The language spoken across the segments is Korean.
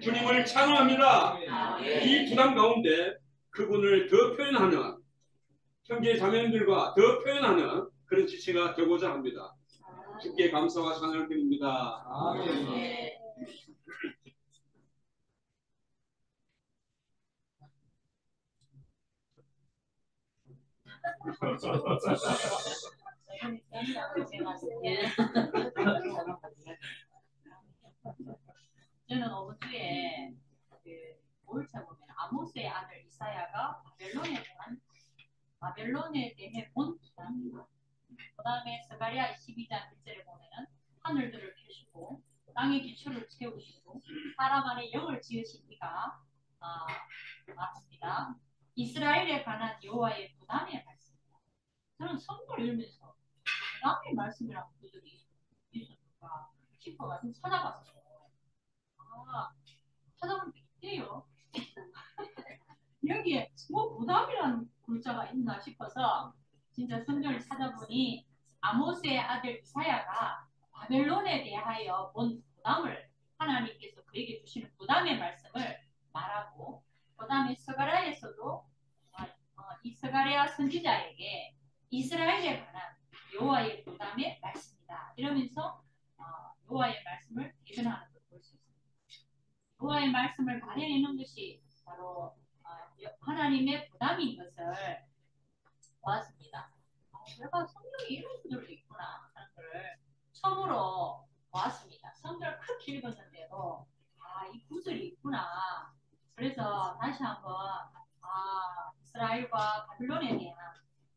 주님을 찬양합니다. 이 부담 가운데 그분을 더 표현하는 형제 자매님들과 더 표현하는 그런 지체가 되고자 합니다. 주께 감사와 찬양을 드립니다. 아멘. 저는 어부주에 그 5일차 보면 아모스의 아들 이사야가 바벨론에 대해 본 부담입니다. 그 다음에 스가랴 22장 1절에 보면은 하늘들을 펴시고 땅의 기초를 채우시고 사람 안에 영을 지으신 이가 말합니다. 이스라엘에 관한 여호와의 부담의 말씀입니다. 저는 성경을 읽으면서 부담의 말씀이라는 구절이 있었을까 싶어가지고 찾아봤어요. 찾아보니까 있대요. 여기에 뭐 부담이라는 글자가 있나 싶어서 진짜 성경을 찾아보니 아모스의 아들 이사야가 바벨론에 대하여 본 부담을 하나님께서 그에게 주시는 부담의 말씀을 말하고, 그 다음에 스가랴에서도 이 스가랴 선지자에게 이스라엘에 관한 여호와의 부담의 말씀이다 이러면서 여호와의 말씀을 대변하는 걸 볼 수 있습니다. 여호와의 말씀을 발현해놓은 것이 바로 하나님의 부담인 것을 보았습니다. 내가 성경에 이런 구절도 있구나 하는 것을 처음으로 보았습니다. 성경을 크게 읽었는데도 이 구절이 있구나. 그래서 다시 한번 이스라엘과 바빌론에 대한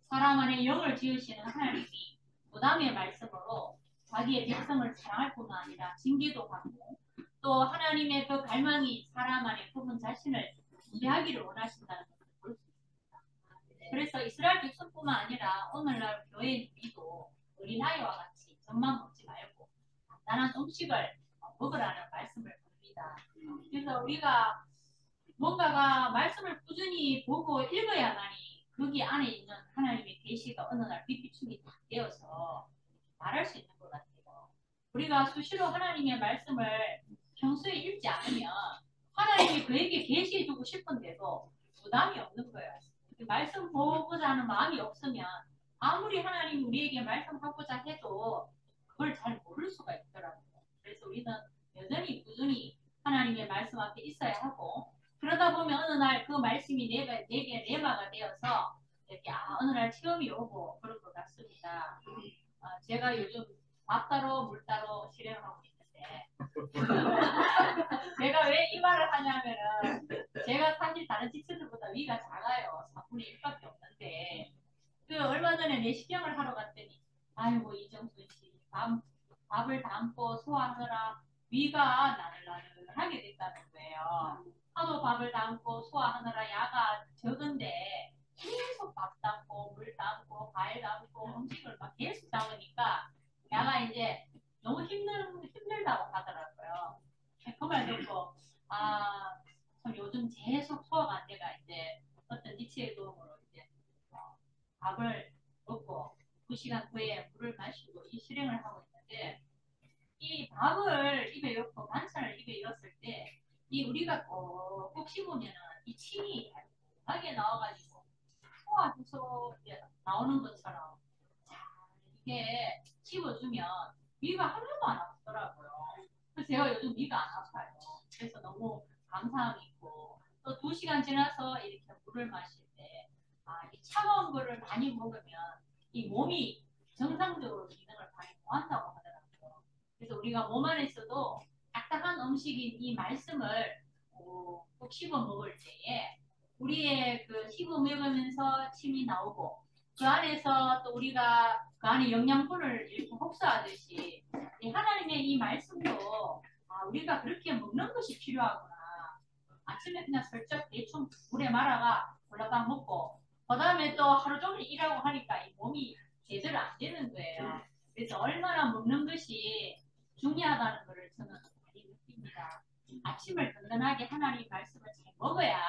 사람 안에 영을 지으시는 하나님이 부담의 말씀으로 자기의 백성을 사랑할 뿐만 아니라 징계도 하고, 또 하나님의 그 갈망이 사람 안에 그분 자신을 이해하기를 원하신다는 것을 볼 수 있습니다. 그래서 이스라엘 백성뿐만 아니라 오늘날 교회인 우리도 어린아이와 같이 젖만 먹지 말고 간단한 음식을 먹으라는 말씀을 봅니다. 그래서 우리가 뭔가가 말씀을 꾸준히 보고 읽어야만이 거기 안에 있는 하나님의 계시가 어느 날 빛비춤이 딱 되어서 말할 수 있는 것 같아요. 우리가 수시로 하나님의 말씀을 평소에 읽지 않으면 하나님이 그에게 계시해주고 싶은데도 부담이 없는 거예요. 말씀 보고자 하는 마음이 없으면 아무리 하나님이 우리에게 말씀하고자 해도 그걸 잘 모를 수가 있더라고요. 그래서 우리는 여전히 꾸준히 하나님의 말씀 앞에 있어야 하고, 그러다 보면 어느 날 그 말씀이 내게 내마가 되어서 이렇게 어느 날 체험이 오고 그럴 것 같습니다. 제가 요즘 밥 따로 물 따로 실행하고 있는데 제가 왜 이 말을 하냐면은 제가 사실 다른 직원들보다 위가 작아요. 4분의 1밖에 없는데 그 얼마 전에 내시경을 하러 갔더니 아이고 이정순 씨 밥을 담고 소화하느라 위가 나늘나늘하게 됐다는 거예요. 하도 밥을 담고 소화하느라 야가 적은데 계속 밥 담고 물 담고 과일 담고 음식을 막 계속 담으니까 야가 이제 너무 힘들다고 하더라고요. 그 말 듣고 참 요즘 계속 소화가 안 돼가 이제 어떤 니치의 도움으로 이제 밥을 먹고 2시간 후에 물을 마시고 이 실행을 하고 있는데, 이 밥을 입에 넣고 반찬을 입에 넣었을 때 이 우리가 꼭 씹으면 이 침이 하게 나와가지고 소화해서 나오는 것처럼 이게 씹어주면 위가 하나도 안 아프더라고요. 그래서 제가 요즘 위가 안 아파요. 그래서 너무 감사함이 있고, 또 2시간 지나서 이렇게 물을 마실 때 이 차가운 거를 많이 먹으면 이 몸이 정상적으로 기능을 많이 못한다고 하더라고요. 그래서 우리가 몸 안에서도 딱딱한 음식인 이 말씀을 꼭 씹어 먹을 때에 우리의 그 씹어 먹으면서 침이 나오고, 그 안에서 또 우리가 그 안에 영양분을 이렇게 흡수하듯이 이 하나님의 이 말씀도 우리가 그렇게 먹는 것이 필요하구나. 아침에 그냥 슬쩍 대충 물에 말아가 골라당 먹고 그 다음에 또 하루 종일 일하고 하니까 이 몸이 제대로 안 되는 거예요. 그래서 얼마나 먹는 것이 중요하다는 것을 저는 많이 느낍니다. 아침을 든든하게 하나님 말씀을 잘 먹어야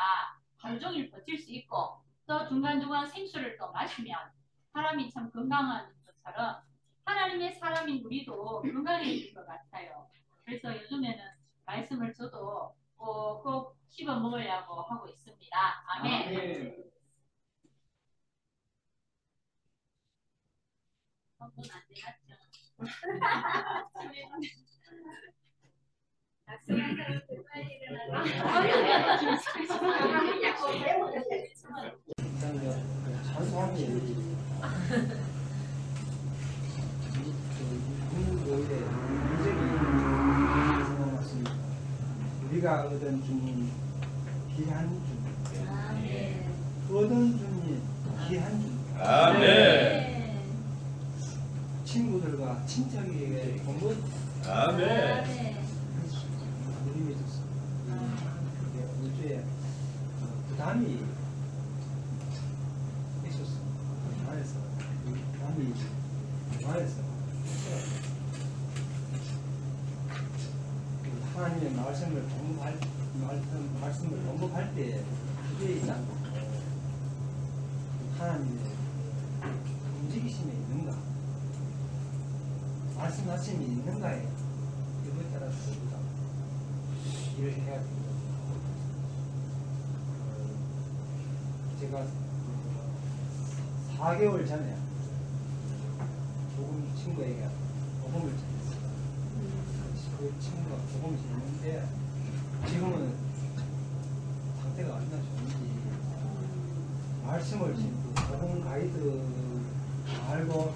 하루 종일 버틸 수 있고, 또 중간중간 생수를 또 마시면 사람이 참 건강한 것처럼 하나님의 사람인 우리도 건강해질 것 같아요. 그래서 요즘에는 말씀을 저도 꼭 씹어 먹으려고 하고 있습니다. 아멘. 안 되겠죠. 우리가 얻은 주님 귀한 주님, 얻은 주님 귀한 주님. 아멘. 친구들과 친척에게 공부 아멘. 누림이 있었습니다. 우주에 부담이 있었습니다. 부담에서 하나님의 말씀을 공부할 때 그게 있지 않고 하나님의 움직이심이 있는가, 말씀하심이 있는가에 이거에 따라서 우리가 일을 해야 됩니다. 제가 4개월 전에 조금 친구에게 복음을 전했어요. 그 친구가 복음이 있는데 지금은 상태가 얼마나 좋은지 말씀을 지금 복음 가이드 알고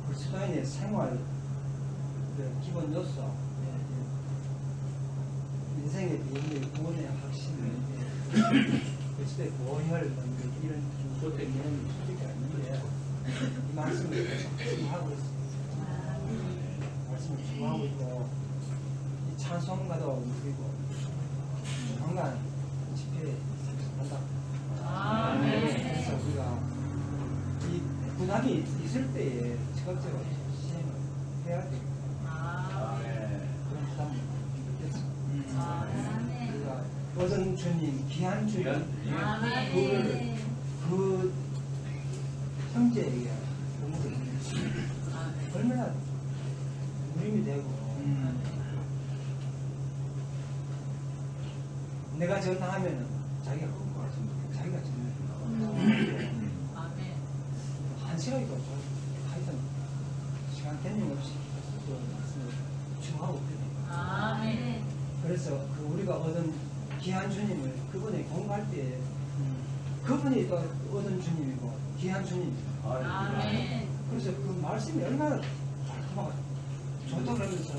그리스도인의 생활 기본 요소, 인생의 비밀, 구원의 확신, 그리스도의 보혈 이런 중소들 이런 수직이 아닌데 이 말씀을 계속 추구하고 있습니다. 말씀을 추구하고 있고 이 찬송가도 누리고 조만간 집회에 참석한다. 그래서 우리가 이 부담이 있을 때에 적극적으로 시행을 해야 됩니다. 그런 부담을 느꼈습니다. 우리가 얻은 주님, 귀한 주님, 그거를 그 형제에게 공부를 얼마나 누림이 되고 내가 전화하면은 자기가 끊고 자기가 전화해. 한 시간이고 하여튼 시간 개념 없이 그 말씀을 추구하고 있거든요. 그래서 그 우리가 얻은 귀한 주님을 그분이 공부할 때 그분이 또 얻은 주님이고 귀한 주님이고 그래서 그 말씀이 얼마나 깔끔하고 좋다 그러면서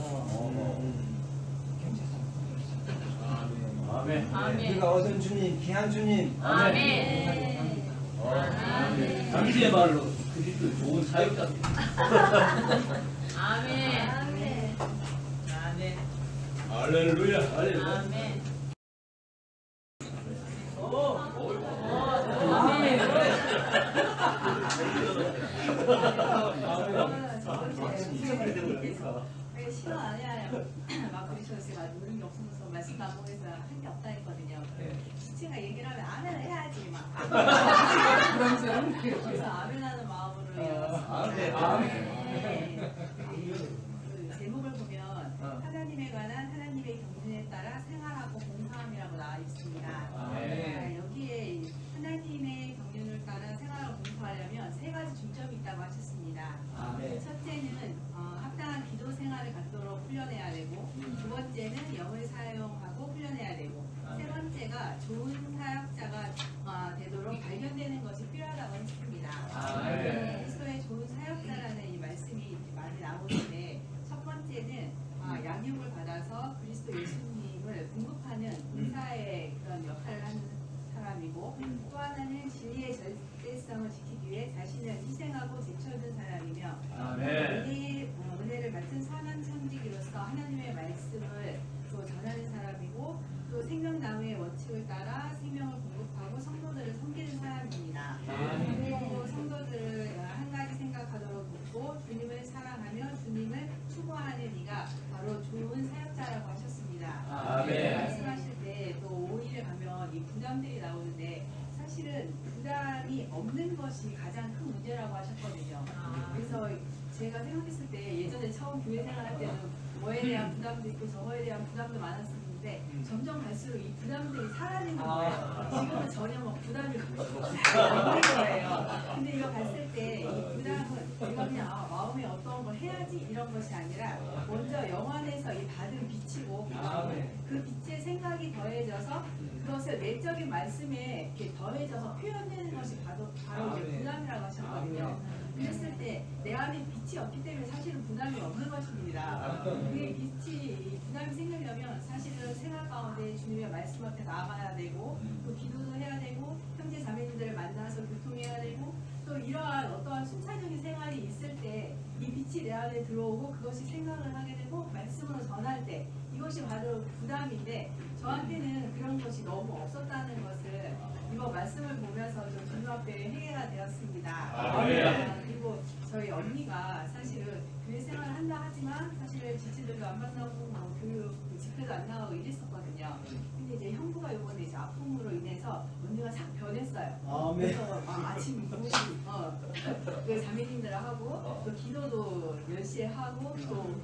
경제상 아멘. 우리가 얻은 주님 귀한 주님 아멘. 당시의 말로 그리스도 좋은 사역자입니다. 아멘. 할렐루야. 할렐루야. 아멘. 시간 아니야. 막 그러셔서 누른 게 없어서 말씀 나보면서 할 게 없다 했거든요. 지체가 얘기를 하면 아멘을 해야지 막. 그래서 아멘하는 마음으로 그 제목을 보면 하나님에 관한 하나님의 경륜에 따라 생활하고 봉사함이라고 나와 있습니다. 여기에 하나님의 경륜을 따라 생활하고 봉사하려면 세 가지 중점이 있다고 하셨습니다. 첫째는 합당한 기도 생활을 갖도록 훈련해야 되고, 두 번째는 영을 사용하고 훈련해야 되고, 세 번째가 좋은 사역자가 되도록 발견되는 것이 필요하다고 했습니다. 그리스도의 좋은 사역자라는 이 말씀이 많이 나오는데, 첫 번째는 양육을 받아서 그리스도 예수님을 공급하는 은사의 그런 역할을 하는 사람이고, 또 하나는 진리의 절대성을 지키기 위해 자신을 희생하고 제쳐준 사람이며, 은혜를 맡은 선한 청지기로서 하나님의 말씀을 또 전하는 사람이고, 또 생명나무의 원칙을 따라 생명을 공급하고 성도들을 섬기는 사람입니다. 그리고 성도들을 한 가지 생각하도록 돕고 주님을 사랑하며 주님을 추구하는 이가 바로 좋은 사역자라고 하셨습니다. 말씀하실 때 또 5일에 가면 이 부담들이 나오는데, 사실은 부담이 없는 것이 가장 큰 문제라고 하셨거든요. 그래서 제가 생각했을 때 예전에 처음 교회 생활할 때는 뭐에 대한 부담도 있고 저거에 대한 부담도 많았었는데 점점 갈수록 이 부담들이 사라지는 거예요. 지금은 전혀 뭐 부담이 없는 거예요. 근데 이거 봤을 때 이 부담은 이거 그냥 마음에 어떤 걸 해야지 이런 것이 아니라 먼저 영안에서 이 받은 빛이고 그 빛의 생각이 더해져서 그것을 내적인 말씀에 이렇게 더해져서 표현되는 것이 바로 이제 부담이라고 하셨거든요. 그랬을 때 내 안에 빛이 없기 때문에 사실은 부담이 없는 것입니다. 그게 빛이 부담이 생기려면 사실은 생활 가운데 주님의 말씀 앞에 나아가야 되고 또 기도도 해야 되고 형제 자매님들을 만나서 교통해야 되고 또 이러한 어떠한 순차적인 생활이 있을 때 이 빛이 내 안에 들어오고 그것이 생각을 하게 되고 말씀으로 전할 때 이것이 바로 부담인데 저한테는 그런 것이 너무 없었다는 것을 이거 말씀을 보면서 좀 주님 앞에 회개가 되었습니다. 그리고 저희 언니가 사실은 교회 생활을 한다 하지만 사실 지체들도 안 만나고 뭐 교육 집회도 안 나가고 이랬었거든요. 근데 이제 형부가 이번에 이제 아픔으로 인해서 언니가 싹 변했어요. 그래서 아침 9시 그 자매님들하고 또 기도도 10시에 하고 또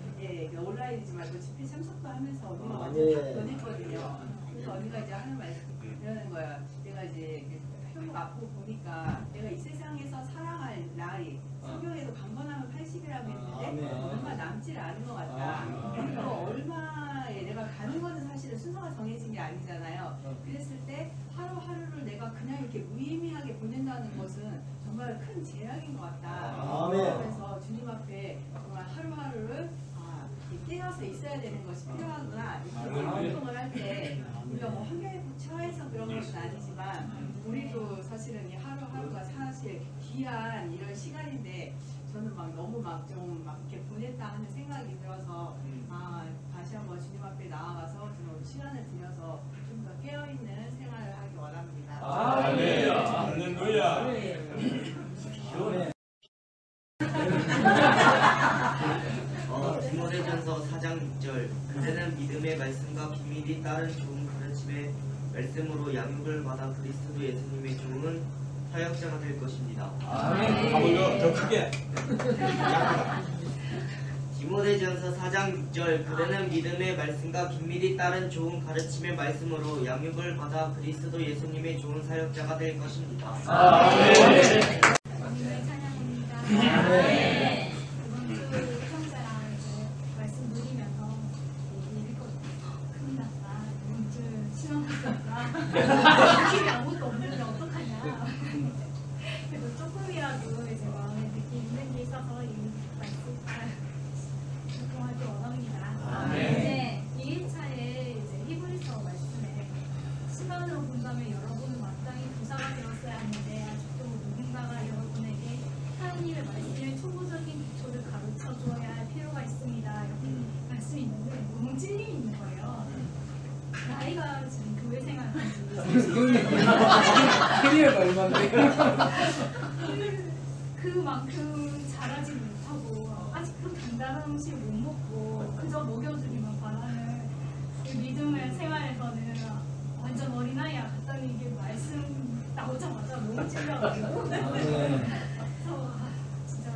온라인이지만 또 집회 참석도 하면서 언니가 완전 다 변했거든요. 그래서 언니가 이제 하는 말씀 이러는 거야. 내가 이제 형부가 아프고 보니까 내가 이 세상에서 살아갈 날이 성경에도 강건하면 80이라고 했는데 얼마 남지 않은 것 같다. 그리고 얼마에 내가 가는 거는 사실은 순서가 정해진 게 아니잖아요. 그랬을 때 하루하루를 내가 그냥 이렇게 무의미하게 보낸다는 것은 정말 큰 재앙인 것 같다. 그래서 주님 앞에 정말 하루하루를 깨어서 있어야 되는 것이 필요하구나. 이렇게 활동을 할 때 우리가 뭐 환경에 처해서 그런 것은 아니지만 우리도 사실은 이 하루하루가 사실 귀한 이런 시간인데 저는 막 너무 좀 이렇게 보냈다 하는 생각이 들어서 다시 한번 주님 앞에 나아가서 좀 시간을 들여서 좀 더 깨어있는 생활을 하기 원합니다. 할렐루야. 디모데전서 4장 6절 그때는 믿음의 말씀과 비밀이 따른 좋은 가르침의 말씀으로 양육을 받아 그리스도 예수님의 좋은 사역자가 될 것입니다. 한번 더 크게. 디모데전서 4장 6절 그때는 믿음의 말씀과 비밀이 따른 좋은 가르침의 말씀으로 양육을 받아 그리스도 예수님의 좋은 사역자가 될 것입니다. 주님을 찬양합니다. 이번 주 형제랑 이제 말씀 누리면서 얘기했거든요. 큰일 났다. 이번 주 신앙했었다. 느낌이 아무것도 없는데 어떡하냐. 그래도 조금이라도 이제 마음에 느끼는 게 있어서 이 말씀 적용하기 원합니다. 이제 2일차에 이제 히브리서 말씀에 시간으로 본다면 여러분은 마땅히 부사가 되었어야 하는데 아직도 누군가가 여러분에게 하나님의 말씀의 초보적인 기초를 가르쳐 주어야 할 필요가 있습니다. 이렇게 말씀이 있는데 너무 찔림이 있는 거예요. 나이가 지금 교회 생활한 지 캐리어가 얼마인데? 그만큼 잘하지 못하고 아직도 단단한 음식 못 먹고 그저 먹여주기만 바라는 그 믿음의 생활에서는 완전 어린아이야 갔더니 이게 말씀 나오자마자 너무 찔려가지고 그래서 진짜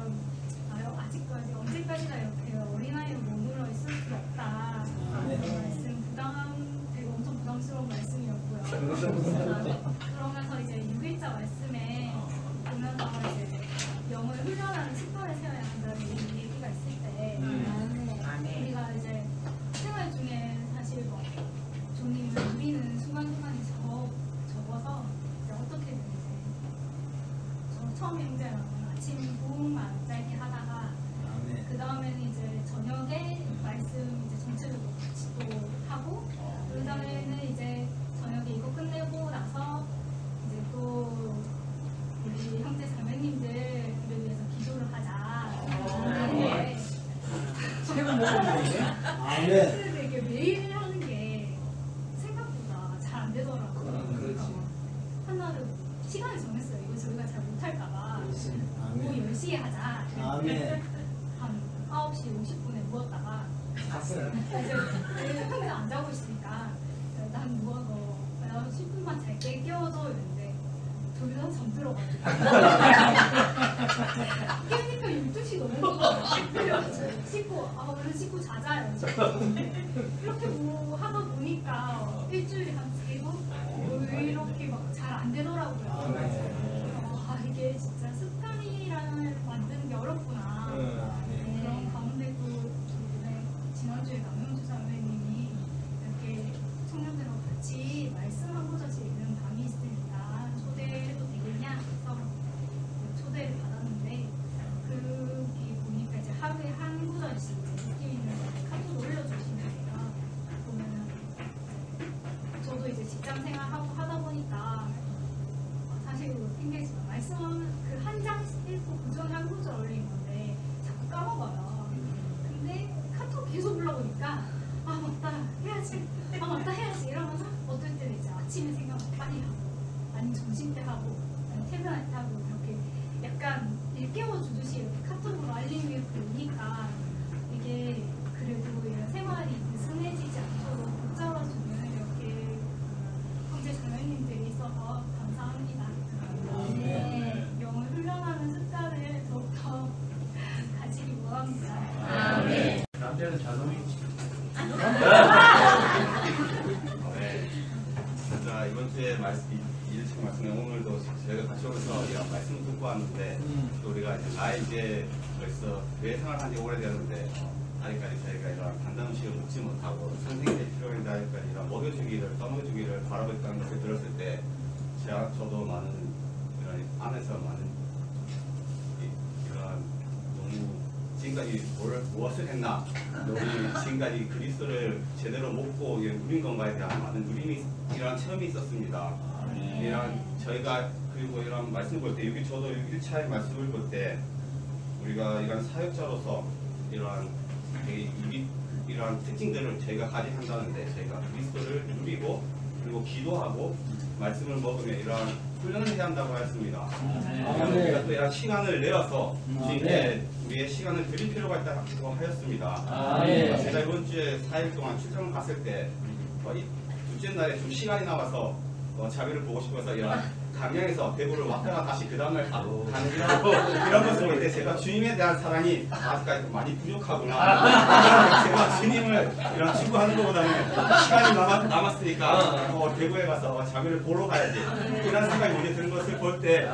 아직도 언제까지나 이렇게 어린아이로 머물러 있을 수 없다. 말씀 되게 엄청 부담스러운 말씀이었고요. 그러면서 이제 6일자 말씀에 보면서 이제 영을 훈련하는 습관을 세워야 한다는 얘기가 있을 때 우리가 이제 생활 중에 사실 뭐 종님을 누리는 순간순간이 적어서 이제 어떻게든 이제 저 처음 형제랑 아침 부흥만 짧게 하다가 그 다음에는 이제 저녁에 말씀 이제 전체적으로 같이 또 하고 그 다음에는 이제 저녁에 이거 끝내고 나서 이제 또 우리 형제 자매님들을 위해서 기도를 하자. 최고 먹었는데? 근데 이게 매일 하는 게 생각보다 잘 안 되더라고요. 그렇지. 하나를 시간을 정했어요. 이거 저희가 잘 못할까봐 오후 10시에 하자. 한 9시 50분에 누웠다가 갔어요. 이제 형제가 안 자고 있으니까 난 누워서 10분만 잘게 깨워줘 이랬는데 둘 다 잠들어가지고 깨니까 12시 넘은 거예요. 그래가지고 씻고 얼른 씻고 자자요. 이렇게 뭐 하다 보니까 일주일에 한 3번 이렇게 막 잘 안 되더라고요. 이게 진짜 습관이라는 만드는 게 어렵구나. 그런 가운데도 지난주에 남영주 선배님이 이렇게 청년들과 같이 말씀하고자 지금 밤이 있으니까 초대해도 되겠냐 해서 초대를 받았는데 그게 보니까 이제 하루에 한 구절씩 느낌 있는 카톡 올려주시는데요. 보면은 저도 이제 직장 생활하고 하다 보니까 사실 핑계지만 말씀하면 그 한 장씩 읽고 그 전에 한 구절 올린 건데 자꾸 까먹어요. 근데 카톡 계속 불러보니까 아 맞다 해야지 이러면서 어떨 때는 이제 아침에 생각 빨리 하고 아니면 점심 때 하고 아니면 퇴근할 때 하고 이렇게 약간 일깨워 주듯이 이렇게 카톡으로 알림이 오니까 이게 그래도 이런 생활이 느슨해지지 않도록 붙잡아주는 이렇게 형제 자매님들이 있어서 감사합니다. 네, 영을 훈련하는 습관을 더욱더 가지기 원합니다. 남자는 자동이 자, 이번 주에 이일청 말씀에 오늘도 저희가 같이 오면서 이런 말씀을 듣고 왔는데 또 우리가 이제 벌써 교회 생활한 지 오래되었는데 아직까지 저희가 이런 간단 음식을 먹지 못하고 선생님의 필요에 대하니까 이런 먹여주기를 떠먹여주기를 바라고 있다는 것을 들었을 때 저도 많은 이런 안에서 많은 이런 너무 지금까지 무엇을 했나 우리 지금까지 그리스도를 제대로 먹고 누린 건가에 대한 많은 누림이 이런 체험이 있었습니다. 이런 저희가 그리고 이런 말씀 볼 때 여기 저도 1차의 말씀을 볼 때 우리가 이런 사역자로서 이러한 특징들을 저희가 가지게 한다는데 저희가 그리스도를 누리고 그리고 기도하고 말씀을 먹으며 이러한 훈련을 해야 한다고 했습니다. 우리가 또 이런 시간을 내어서 주님께 우리의 시간을 드릴 필요가 있다고 하였습니다. 제가 이번 주에 4일 동안 출장을 갔을 때 둘째 날에 좀 시간이 남아서 자비를 보고 싶어서 이런 강양에서 대구를 왔다가 다시 그 다음날 가는 이런 모습을 볼 때 제가 주님에 대한 사랑이 아직까지 많이 부족하구나. 제가 주님을 이런 추구하는 것보다는 시간이 남았으니까 대구에 가서 자비를 보러 가야지. 이런 생각이 먼저 드는 것을 볼 때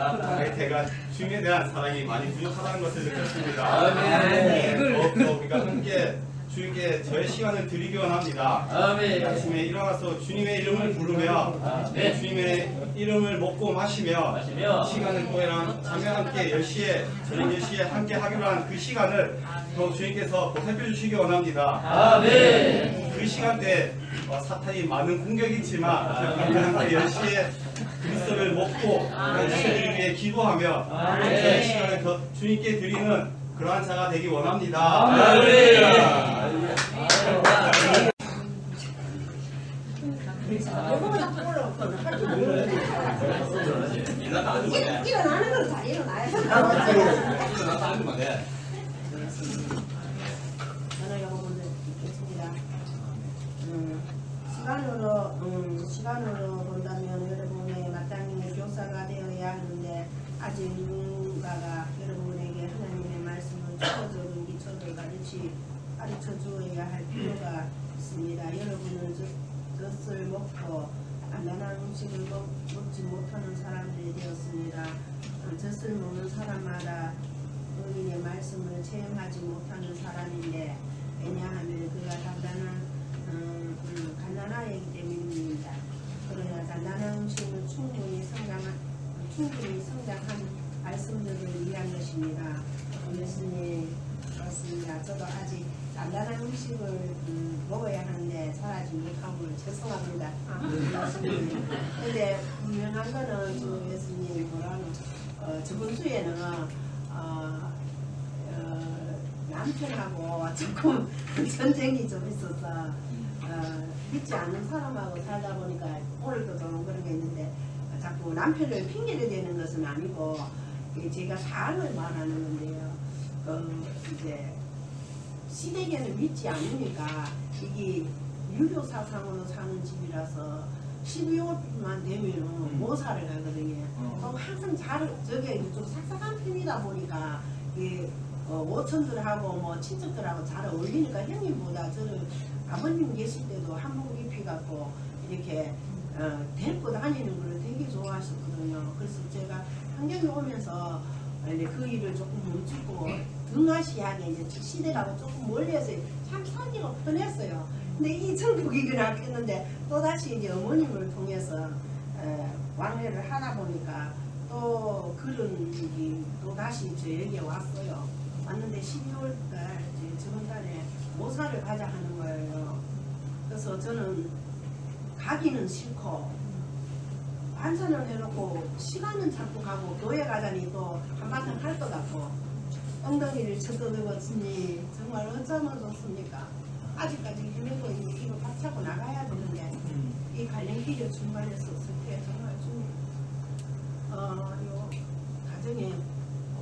제가 주님에 대한 사랑이 많이 부족하다는 것을 느꼈습니다. 더욱더 우리가 함께 주님께 저의 시간을 드리기 원합니다. 아침에 일어나서 주님의 이름을 부르며 주님의 이름을 먹고 마시며 시간을 또이랑 자매와 함께 10시에 저녁 10시에 함께 하기로 한 그 시간을 또 주님께서 보살펴 주시기 원합니다. 그 시간대 사탄이 많은 공격이 있지만 함께 10시에 그리스도를 먹고 주님을 위해 기도하며 저의 시간을 더 주님께 드리는 그러한 자가 되기 원합니다. 일어나는 건 다 일어나야 돼. 저는 요거 먼저 읽겠습니다. 시간으로 본다면 여러분의 마땅히 교사가 되어야 하는데 아직 누군가가 여러분에게 하나님의 말씀을 추어주는 기초를 가르쳐 주어야 할 필요가 있습니다. 여러분은 젖을 먹고 간단한 음식을 먹지 못하는 사람들이 되었습니다. 젖을 먹는 사람마다 의인의 말씀을 체험하지 못하는 사람인데 왜냐하면 그가 간단하기 때문입니다. 그러나 간단한 음식은 충분히 성장한 말씀들을 위한 것입니다. 예수님 그렇습니다. 저도 아직 간단한 음식을 먹어야 하는데 잘하지 못하고 죄송합니다. 근데 분명한 거는 저 예수님 저번 주에는 남편하고 조금 전쟁이 좀 있어서 믿지 않는 사람하고 살다 보니까 오늘도 좀 그런 게 있는데 자꾸 남편을 핑계를 대는 것은 아니고 제가 사안을 말하는 건데요. 이제 시댁에는 믿지 않으니까 이게 유교 사상으로 사는 집이라서 12월만 되면은 모사를 가거든요. 또 항상 저게 좀 삭삭한 편이다 보니까 이게 오천들하고 뭐 친척들하고 잘 어울리니까 형님보다 저를 아버님 계실 때도 한복 입히갖고 이렇게 데리고 다니는 걸 되게 좋아하셨거든요. 그래서 제가 환경에 오면서 이제 그 일을 조금 멈추고 등하시하게 이제 시대라고 조금 멀리해서 참 살기가 편했어요. 근데 이 정복이긴 하겠는데 또다시 이제 어머님을 통해서 왕래를 하다 보니까 또 그런 일이 또다시 저에게 왔어요. 왔는데 12월달 저번 달에 모사를 가자 하는 거예요. 그래서 저는 가기는 싫고 반찬을 해놓고 시간은 자꾸 가고 교회 가자니 또 한바탕 할 것 같고 엉덩이를 쳐들었으니 정말 어쩌면 좋습니까? 아직까지 헤매고 있는 이거 밥 차고 나가야 되는데 이 갈림길을 중간에 섰을 때 정말 좀 요 가정에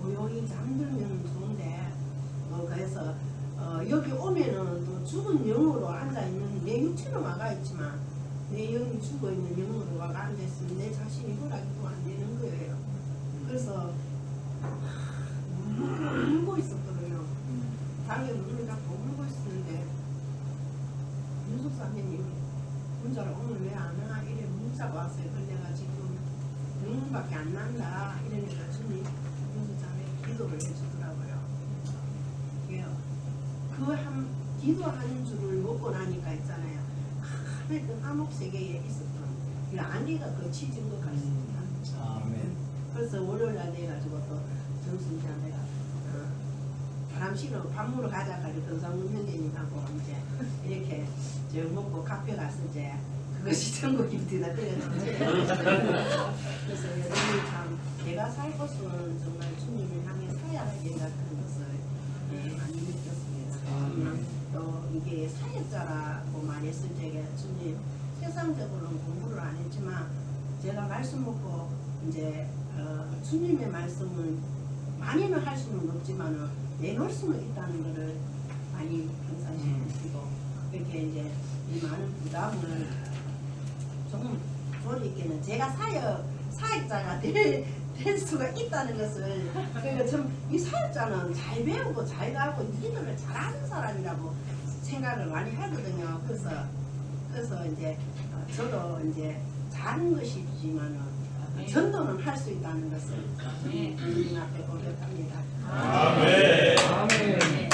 고요히 잠들면 좋은데 그래서 여기 오면은 또 죽은 영으로 앉아있는 내 육체는 와가 있지만 내 영이 죽어있는 영으로 와가 앉아있으면 내 자신이 허락도 안 되는 거예요. 그래서 울고 있었거든요. 당에 눈을 닫고 울고 있었는데 윤숙사님이 문자를 오늘 왜 안 와? 이래 문자가 왔어요. 그래서 내가 지금 영문밖에 안 난다 이러니까 주님 윤숙사님이 기도를 해주더라고요. 그 기도하는 줄을 먹고 나니까 있잖아요. 하여튼 암흑 세계에 있었던 그 안개가 거치진 것 같습니다. 아멘. 그래서 월요일날 돼가지고 또 점심시간 내가 바람 쐬러 밥 먹으러 가자 가지고 변상문 형제님하고 이제 이렇게 저 먹고 카페 갔을 때 그것이 천국입니다. 그래서 여러분이 참 내가 살 곳은 정말 주님을 향해 사야 할 일 같은 것을 많이 느꼈습니다. 또 이게 사역자라고만 했을 적에 주님 세상적으로는 공부를 안 했지만 제가 말씀 먹고 이제 주님의 말씀을 많이는 할 수는 없지만 내놓을 수는 있다는 것을 많이 평상시키고 이렇게 이제 이 많은 부담을 조금 조리 있게는 제가 사역자가 될 수가 있다는 것을 그러니까 좀 이 사역자는 잘 배우고 잘 가고 리더를 잘하는 사람이라고 생각을 많이 하거든요. 그래서 이제 저도 이제 잘하는 것이지만은 전도는 할 수 있다는 것을 주님 앞에 고백합니다. 아멘. 아멘.